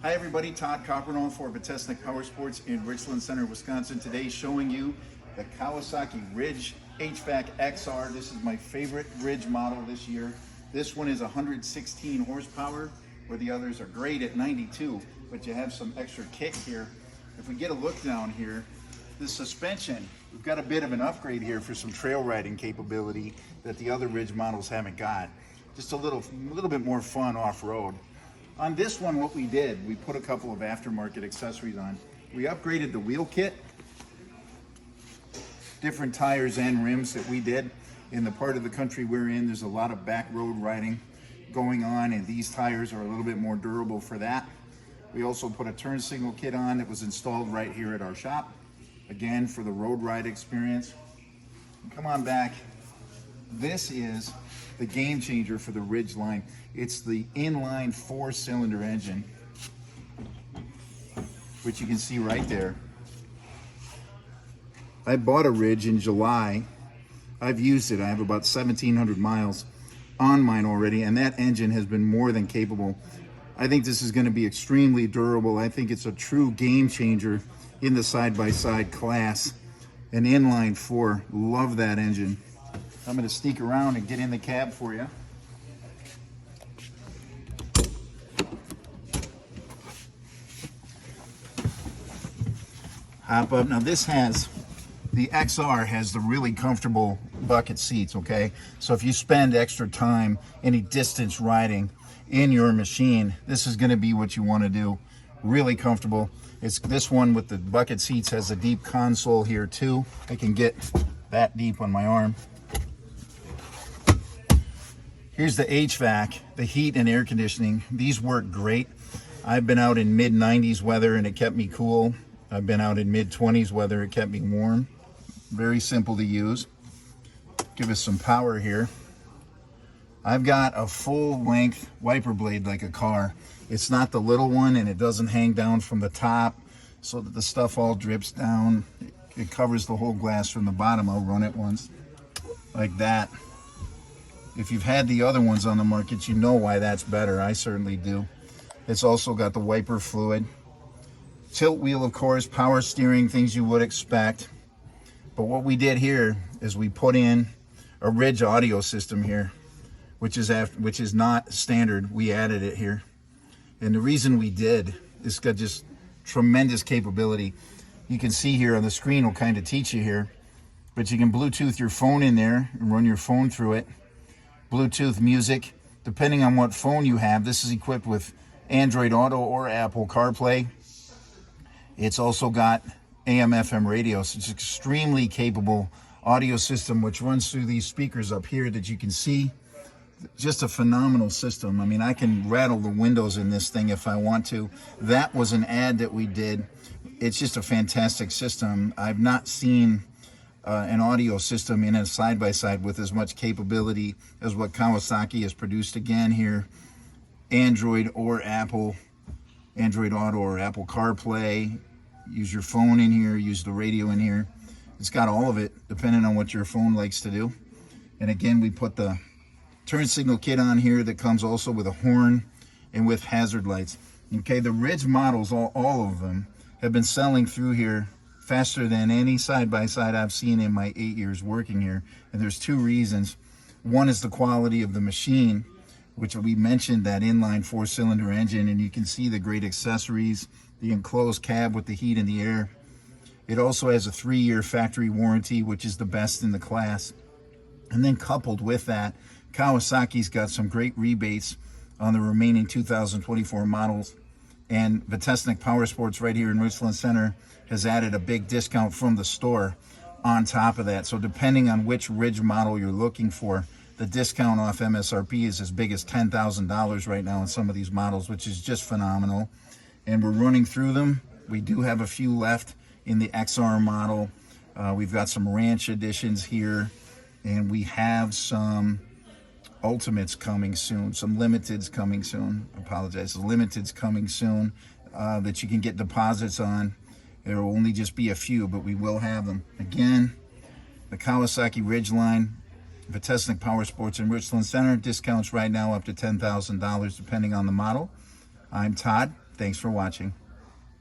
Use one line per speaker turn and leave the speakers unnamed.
Hi everybody, Todd Coppernoll for Vetesnik Power Sports in Richland Center, Wisconsin. Today showing you the Kawasaki Ridge HVAC XR. This is my favorite Ridge model this year. This one is 116 horsepower, where the others are great at 92, but you have some extra kick here. If we get a look down here, the suspension, we've got a bit of an upgrade here for some trail riding capability that the other Ridge models haven't got. Just a little bit more fun off-road. On this one, what we did, we put a couple of aftermarket accessories on. We upgraded the wheel kit, different tires and rims that we did. In the part of the country we're in, there's a lot of back road riding going on, and these tires are a little bit more durable for that. We also put a turn signal kit on that was installed right here at our shop, again for the road ride experience. Come on back. This is the game changer for the Ridge line. It's the inline 4-cylinder engine, which you can see right there. I bought a Ridge in July. I've used it. I have about 1,700 miles on mine already, and that engine has been more than capable. I think this is going to be extremely durable. I think it's a true game changer in the side-by-side class. An inline 4, love that engine. I'm going to sneak around and get in the cab for you. Hop up. Now this has, the XR has the really comfortable bucket seats, okay? So if you spend extra time, any distance riding in your machine, this is going to be what you want to do. Really comfortable. It's this one with the bucket seats has a deep console here too. I can get that deep on my arm. Here's the HVAC, the heat and air conditioning. These work great. I've been out in mid-90s weather and it kept me cool. I've been out in mid-20s weather, it kept me warm. Very simple to use. Give us some power here. I've got a full-length wiper blade like a car. It's not the little one, and it doesn't hang down from the top so that the stuff all drips down. It covers the whole glass from the bottom. I'll run it once like that. If you've had the other ones on the market, you know why that's better. I certainly do. It's also got the wiper fluid. Tilt wheel, of course, power steering, things you would expect. But what we did here is we put in a Ridge audio system here, which is not standard. We added it here. And the reason we did, it's got just tremendous capability. You can see here on the screen, will kind of teach you here, but you can Bluetooth your phone in there and run your phone through it. Bluetooth music, depending on what phone you have. This is equipped with Android Auto or Apple CarPlay. It's also got AM/FM radio, so it's an extremely capable audio system which runs through these speakers up here that you can see. Just a phenomenal system. I mean, I can rattle the windows in this thing if I want to. That was an ad that we did. It's just a fantastic system. I've not seen an audio system in a side-by-side with as much capability as what Kawasaki has produced. Again here, Android or Apple, Android Auto or Apple CarPlay. Use your phone in here, use the radio in here. It's got all of it, depending on what your phone likes to do. And again, we put the turn signal kit on here that comes also with a horn and with hazard lights. Okay, the Ridge models, all of them, have been selling through here faster than any side-by-side I've seen in my 8 years working here. And there's two reasons. One is the quality of the machine, which we mentioned, that inline 4-cylinder engine, and you can see the great accessories, the enclosed cab with the heat and the air. It also has a 3-year factory warranty, which is the best in the class. And then coupled with that, Kawasaki's got some great rebates on the remaining 2024 models. And Vetesnik Power Sports right here in Richland Center has added a big discount from the store on top of that. So depending on which Ridge model you're looking for, the discount off MSRP is as big as $10,000 right now on some of these models, which is just phenomenal. And we're running through them. We do have a few left in the XR model. We've got some ranch editions here, and we have some Ultimates coming soon, some Limiteds coming soon. I apologize, Limiteds coming soon that you can get deposits on. There will only just be a few, but we will have them. Again, the Kawasaki Ridge line, Vetesnik Power Sports in Richland Center. Discounts right now up to $10,000 depending on the model. I'm Todd. Thanks for watching.